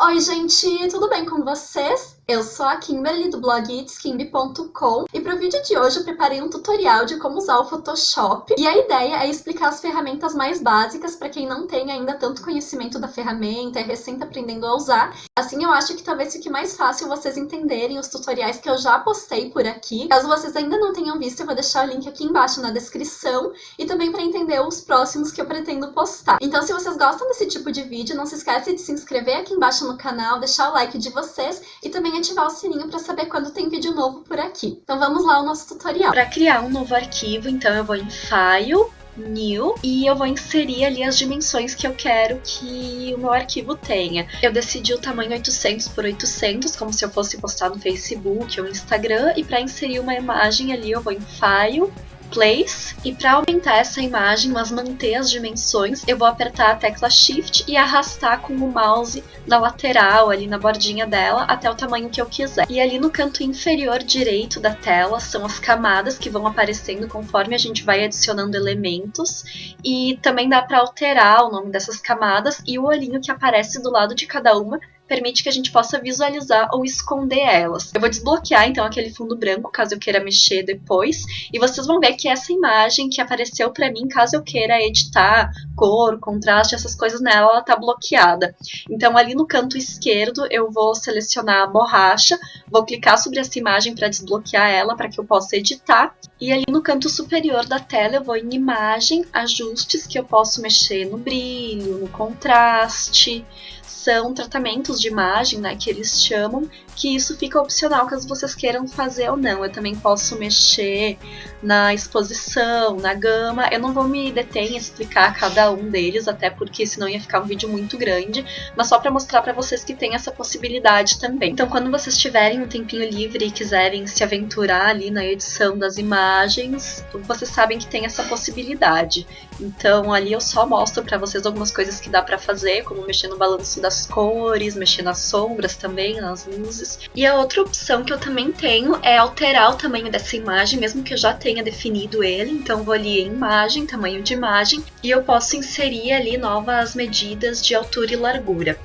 Oi gente, tudo bem com vocês? Eu sou a Kimberly do blog itskimby.com e para o vídeo de hoje eu preparei um tutorial de como usar o Photoshop e a ideia é explicar as ferramentas mais básicas para quem não tem ainda tanto conhecimento da ferramenta, é recém aprendendo a usar. Assim eu acho que talvez fique mais fácil vocês entenderem os tutoriais que eu já postei por aqui. Caso vocês ainda não tenham visto, eu vou deixar o link aqui embaixo na descrição e também para entender os próximos que eu pretendo postar. Então se vocês gostam desse tipo de vídeo, não se esquece de se inscrever aqui embaixo no canal, deixar o like de vocês e também ativar o sininho para saber quando tem vídeo novo por aqui. Então vamos lá ao nosso tutorial. Para criar um novo arquivo, então eu vou em File, New, e eu vou inserir ali as dimensões que eu quero que o meu arquivo tenha. Eu decidi o tamanho 800 por 800, como se eu fosse postar no Facebook ou Instagram, e para inserir uma imagem ali eu vou em File, Place, e para aumentar essa imagem, mas manter as dimensões, eu vou apertar a tecla Shift e arrastar com o mouse na lateral, ali na bordinha dela, até o tamanho que eu quiser. E ali no canto inferior direito da tela são as camadas que vão aparecendo conforme a gente vai adicionando elementos, e também dá para alterar o nome dessas camadas, e o olhinho que aparece do lado de cada uma permite que a gente possa visualizar ou esconder elas. Eu vou desbloquear então aquele fundo branco, caso eu queira mexer depois, e vocês vão ver que essa imagem que apareceu para mim, caso eu queira editar cor, contraste, essas coisas nela, ela tá bloqueada. Então ali no canto esquerdo eu vou selecionar a borracha, vou clicar sobre essa imagem para desbloquear ela, para que eu possa editar, e ali no canto superior da tela eu vou em imagem, ajustes, que eu posso mexer no brilho, no contraste. São tratamentos de imagem, né, que eles chamam, que isso fica opcional caso vocês queiram fazer ou não. Eu também posso mexer na exposição, na gama. Eu não vou me deter em explicar cada um deles, até porque senão ia ficar um vídeo muito grande, mas só para mostrar para vocês que tem essa possibilidade também. Então quando vocês tiverem um tempinho livre e quiserem se aventurar ali na edição das imagens, vocês sabem que tem essa possibilidade. Então ali eu só mostro para vocês algumas coisas que dá para fazer, como mexer no balanço das cores, mexer nas sombras também, nas luzes. E a outra opção que eu também tenho é alterar o tamanho dessa imagem, mesmo que eu já tenha definido ele. Então vou ali em imagem, tamanho de imagem, e eu posso inserir ali novas medidas de altura e largura.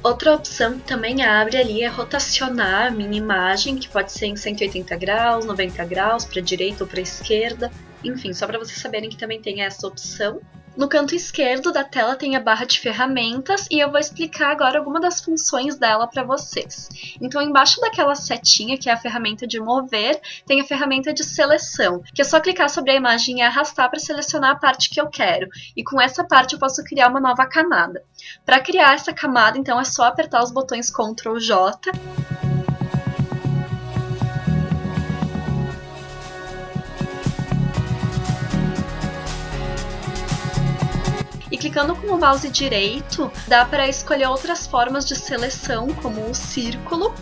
Outra opção que também abre ali é rotacionar a minha imagem, que pode ser em 180 graus, 90 graus, para a direita ou para a esquerda. Enfim, só para vocês saberem que também tem essa opção. No canto esquerdo da tela tem a barra de ferramentas e eu vou explicar agora algumas das funções dela para vocês. Então, embaixo daquela setinha, que é a ferramenta de mover, tem a ferramenta de seleção, que é só clicar sobre a imagem e arrastar para selecionar a parte que eu quero. E com essa parte eu posso criar uma nova camada. Para criar essa camada, então, é só apertar os botões Ctrl J. E clicando com o mouse direito, dá para escolher outras formas de seleção, como o círculo.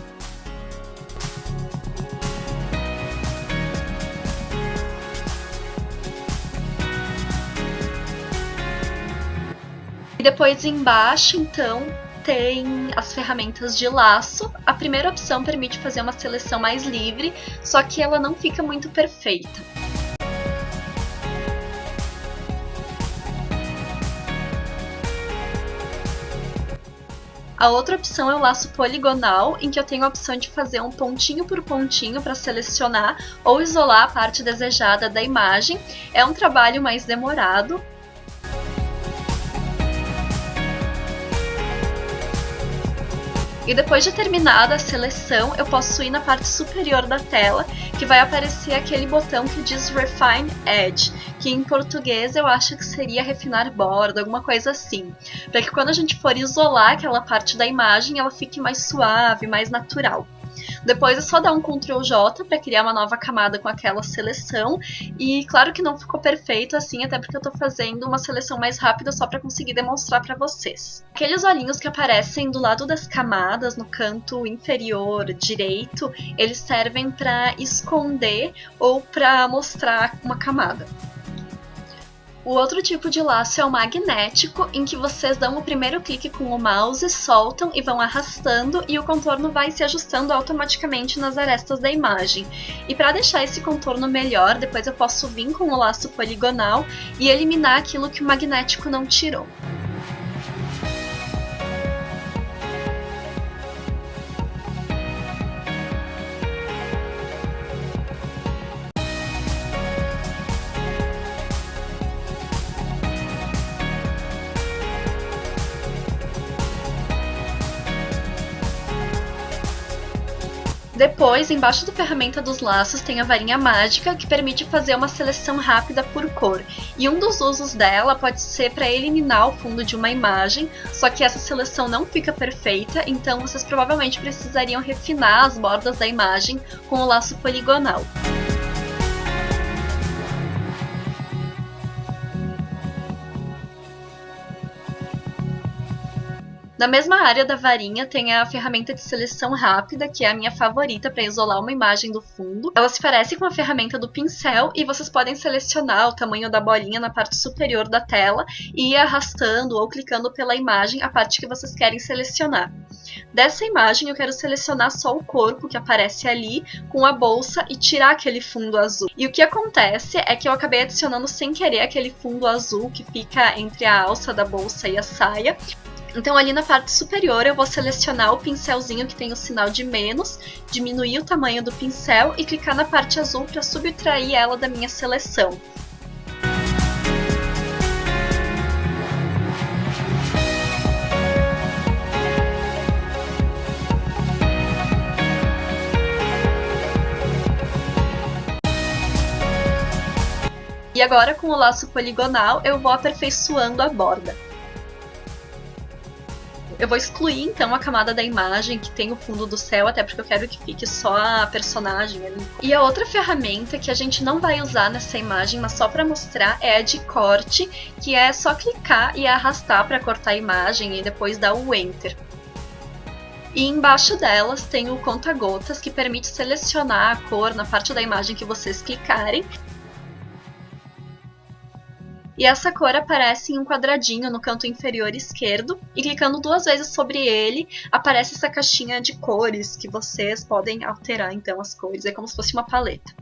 E depois embaixo, então, tem as ferramentas de laço. A primeira opção permite fazer uma seleção mais livre, só que ela não fica muito perfeita. A outra opção é o laço poligonal, em que eu tenho a opção de fazer um pontinho por pontinho para selecionar ou isolar a parte desejada da imagem. É um trabalho mais demorado. E depois de terminada a seleção, eu posso ir na parte superior da tela, que vai aparecer aquele botão que diz Refine Edge, que em português eu acho que seria refinar borda, alguma coisa assim, para que quando a gente for isolar aquela parte da imagem, ela fique mais suave, mais natural. Depois é só dar um Ctrl J para criar uma nova camada com aquela seleção, e claro que não ficou perfeito assim, até porque eu estou fazendo uma seleção mais rápida só para conseguir demonstrar para vocês. Aqueles olhinhos que aparecem do lado das camadas, no canto inferior direito, eles servem para esconder ou para mostrar uma camada. O outro tipo de laço é o magnético, em que vocês dão o primeiro clique com o mouse, soltam e vão arrastando e o contorno vai se ajustando automaticamente nas arestas da imagem. E para deixar esse contorno melhor, depois eu posso vir com o laço poligonal e eliminar aquilo que o magnético não tirou. Depois, embaixo da ferramenta dos laços, tem a varinha mágica, que permite fazer uma seleção rápida por cor. E um dos usos dela pode ser para eliminar o fundo de uma imagem, só que essa seleção não fica perfeita, então vocês provavelmente precisariam refinar as bordas da imagem com o laço poligonal. Na mesma área da varinha tem a ferramenta de seleção rápida, que é a minha favorita para isolar uma imagem do fundo. Ela se parece com a ferramenta do pincel e vocês podem selecionar o tamanho da bolinha na parte superior da tela e ir arrastando ou clicando pela imagem a parte que vocês querem selecionar. Dessa imagem eu quero selecionar só o corpo que aparece ali com a bolsa e tirar aquele fundo azul. E o que acontece é que eu acabei adicionando sem querer aquele fundo azul que fica entre a alça da bolsa e a saia. Então ali na parte superior eu vou selecionar o pincelzinho que tem o sinal de menos, diminuir o tamanho do pincel e clicar na parte azul para subtrair ela da minha seleção. E agora com o laço poligonal eu vou aperfeiçoando a borda. Eu vou excluir então a camada da imagem que tem o fundo do céu, até porque eu quero que fique só a personagem ali. E a outra ferramenta que a gente não vai usar nessa imagem, mas só para mostrar, é a de corte, que é só clicar e arrastar para cortar a imagem e depois dar o Enter. E embaixo delas tem o conta-gotas, que permite selecionar a cor na parte da imagem que vocês clicarem. E essa cor aparece em um quadradinho no canto inferior esquerdo, e clicando 2 vezes sobre ele, aparece essa caixinha de cores que vocês podem alterar então as cores, é como se fosse uma paleta.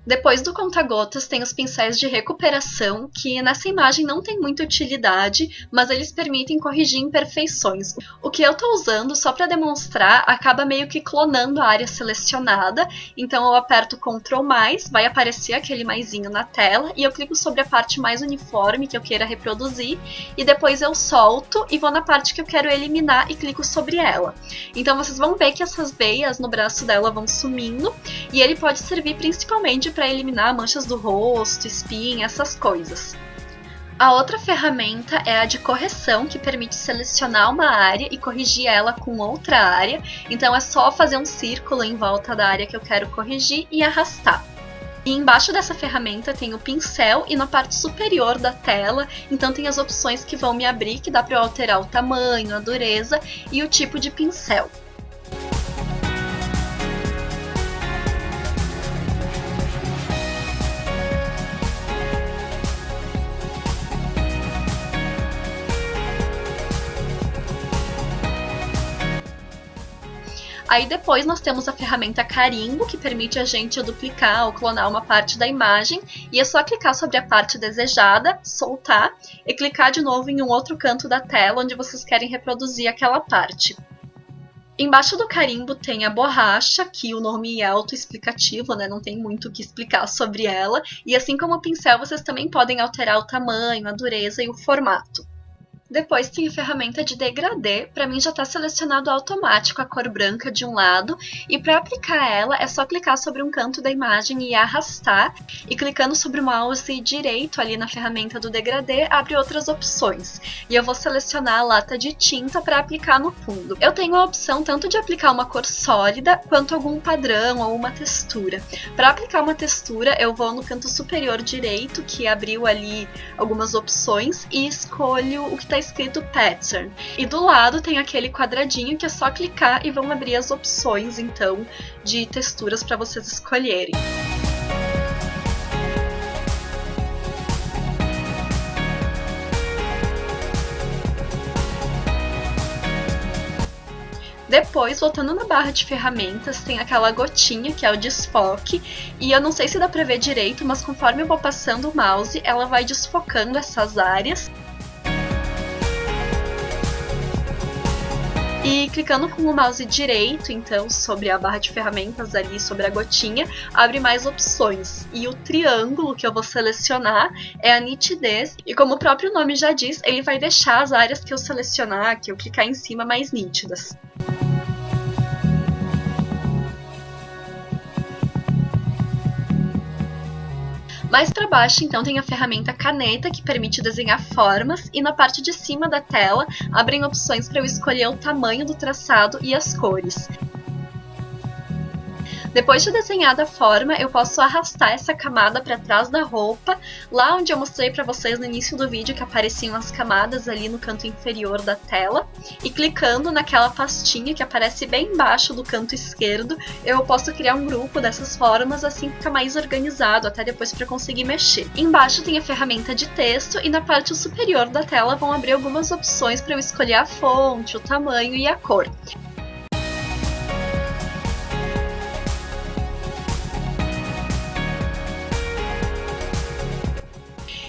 Depois do conta-gotas tem os pincéis de recuperação, que nessa imagem não tem muita utilidade, mas eles permitem corrigir imperfeições. O que eu estou usando, só para demonstrar, acaba meio que clonando a área selecionada, então eu aperto Ctrl+, vai aparecer aquele maisinho na tela, e eu clico sobre a parte mais uniforme que eu queira reproduzir, e depois eu solto e vou na parte que eu quero eliminar e clico sobre ela. Então vocês vão ver que essas veias no braço dela vão sumindo, e ele pode servir principalmente para eliminar manchas do rosto, espinha, essas coisas. A outra ferramenta é a de correção, que permite selecionar uma área e corrigir ela com outra área. Então é só fazer um círculo em volta da área que eu quero corrigir e arrastar. E embaixo dessa ferramenta tem o pincel e na parte superior da tela, então tem as opções que vão me abrir, que dá para eu alterar o tamanho, a dureza e o tipo de pincel. Aí depois nós temos a ferramenta carimbo, que permite a gente duplicar ou clonar uma parte da imagem, e é só clicar sobre a parte desejada, soltar, e clicar de novo em um outro canto da tela onde vocês querem reproduzir aquela parte. Embaixo do carimbo tem a borracha, que o nome é autoexplicativo, né? Não tem muito o que explicar sobre ela, e assim como o pincel, vocês também podem alterar o tamanho, a dureza e o formato. Depois tem a ferramenta de degradê, para mim já está selecionado automático a cor branca de um lado, e para aplicar ela é só clicar sobre um canto da imagem e arrastar, e clicando sobre o mouse direito ali na ferramenta do degradê abre outras opções, e eu vou selecionar a lata de tinta para aplicar no fundo. Eu tenho a opção tanto de aplicar uma cor sólida quanto algum padrão ou uma textura. Para aplicar uma textura eu vou no canto superior direito, que abriu ali algumas opções, e escolho o que está escrito Pattern. E do lado tem aquele quadradinho que é só clicar e vão abrir as opções, então, de texturas para vocês escolherem. Depois, voltando na barra de ferramentas, tem aquela gotinha que é o desfoque, e eu não sei se dá pra ver direito, mas conforme eu vou passando o mouse, ela vai desfocando essas áreas. E clicando com o mouse direito, então, sobre a barra de ferramentas ali, sobre a gotinha, abre mais opções. E o triângulo que eu vou selecionar é a nitidez, e como o próprio nome já diz, ele vai deixar as áreas que eu selecionar, que eu clicar em cima, mais nítidas. Mais para baixo, então, tem a ferramenta caneta, que permite desenhar formas, e na parte de cima da tela abrem opções para eu escolher o tamanho do traçado e as cores. Depois de desenhada a forma, eu posso arrastar essa camada para trás da roupa, lá onde eu mostrei para vocês no início do vídeo que apareciam as camadas ali no canto inferior da tela, e clicando naquela pastinha que aparece bem embaixo do canto esquerdo, eu posso criar um grupo dessas formas, assim fica mais organizado, até depois para conseguir mexer. Embaixo tem a ferramenta de texto e na parte superior da tela vão abrir algumas opções para eu escolher a fonte, o tamanho e a cor.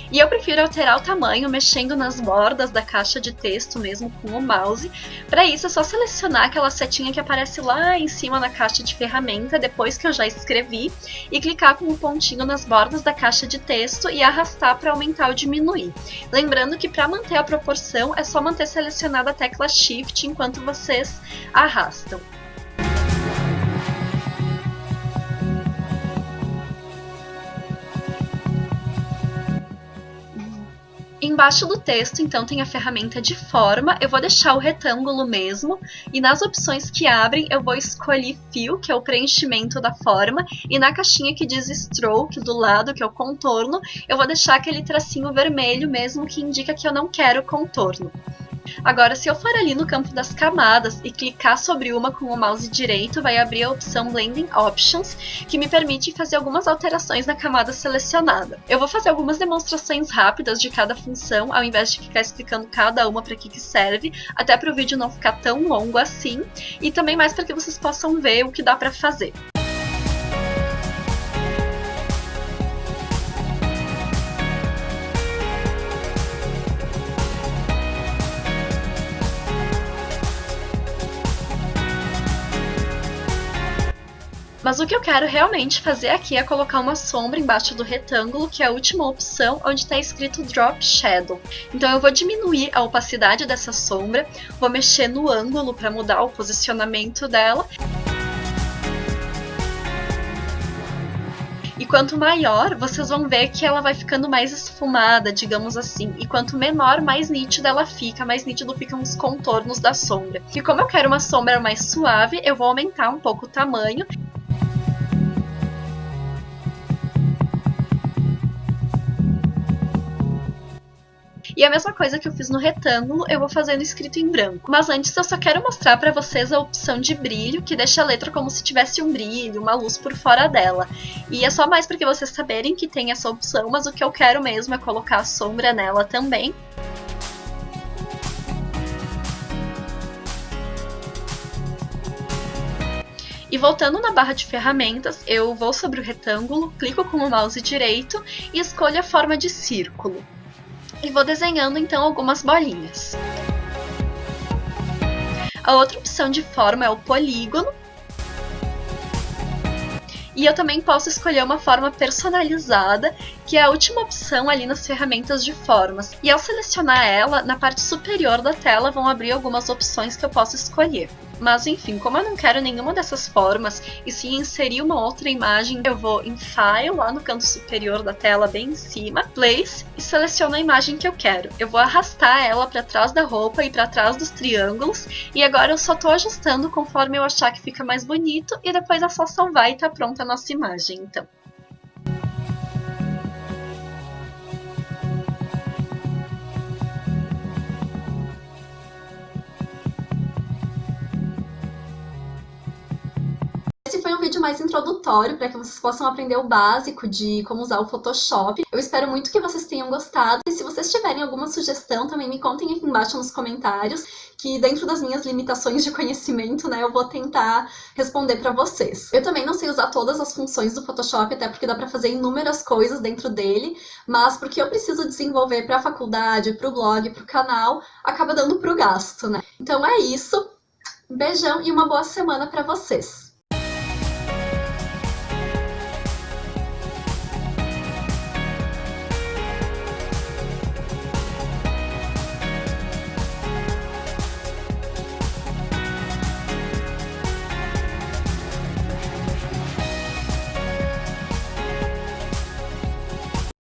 E eu prefiro alterar o tamanho mexendo nas bordas da caixa de texto mesmo com o mouse. Para isso é só selecionar aquela setinha que aparece lá em cima na caixa de ferramenta depois que eu já escrevi e clicar com o pontinho nas bordas da caixa de texto e arrastar para aumentar ou diminuir. Lembrando que para manter a proporção é só manter selecionada a tecla Shift enquanto vocês arrastam. Embaixo do texto, então, tem a ferramenta de forma, eu vou deixar o retângulo mesmo, e nas opções que abrem eu vou escolher Fill, que é o preenchimento da forma, e na caixinha que diz Stroke, do lado, que é o contorno, eu vou deixar aquele tracinho vermelho mesmo, que indica que eu não quero contorno. Agora, se eu for ali no campo das camadas e clicar sobre uma com o mouse direito, vai abrir a opção Blending Options, que me permite fazer algumas alterações na camada selecionada. Eu vou fazer algumas demonstrações rápidas de cada função, ao invés de ficar explicando cada uma para que serve, até para o vídeo não ficar tão longo assim, e também mais para que vocês possam ver o que dá para fazer. Mas o que eu quero realmente fazer aqui é colocar uma sombra embaixo do retângulo, que é a última opção, onde está escrito Drop Shadow. Então eu vou diminuir a opacidade dessa sombra, vou mexer no ângulo para mudar o posicionamento dela. E quanto maior, vocês vão ver que ela vai ficando mais esfumada, digamos assim. E quanto menor, mais nítida ela fica, mais nítido ficam os contornos da sombra. E como eu quero uma sombra mais suave, eu vou aumentar um pouco o tamanho. E a mesma coisa que eu fiz no retângulo, eu vou fazendo escrito em branco. Mas antes eu só quero mostrar para vocês a opção de brilho, que deixa a letra como se tivesse um brilho, uma luz por fora dela. E é só mais para que vocês saberem que tem essa opção, mas o que eu quero mesmo é colocar a sombra nela também. E voltando na barra de ferramentas, eu vou sobre o retângulo, clico com o mouse direito e escolho a forma de círculo. E vou desenhando então algumas bolinhas. A outra opção de forma é o polígono. E eu também posso escolher uma forma personalizada, que é a última opção ali nas ferramentas de formas. E ao selecionar ela, na parte superior da tela vão abrir algumas opções que eu posso escolher. Mas enfim, como eu não quero nenhuma dessas formas e se inserir uma outra imagem, eu vou em File, lá no canto superior da tela, bem em cima, Place, e seleciono a imagem que eu quero. Eu vou arrastar ela para trás da roupa e para trás dos triângulos, e agora eu só estou ajustando conforme eu achar que fica mais bonito, e depois é só salvar e tá pronta a nossa imagem, então. Esse foi um vídeo mais introdutório para que vocês possam aprender o básico de como usar o Photoshop. Eu espero muito que vocês tenham gostado e se vocês tiverem alguma sugestão também me contem aqui embaixo nos comentários, que dentro das minhas limitações de conhecimento, né, eu vou tentar responder para vocês. Eu também não sei usar todas as funções do Photoshop, até porque dá para fazer inúmeras coisas dentro dele, mas porque eu preciso desenvolver para a faculdade, para o blog, para o canal, acaba dando para o gasto, né? Então é isso. Um beijão e uma boa semana para vocês!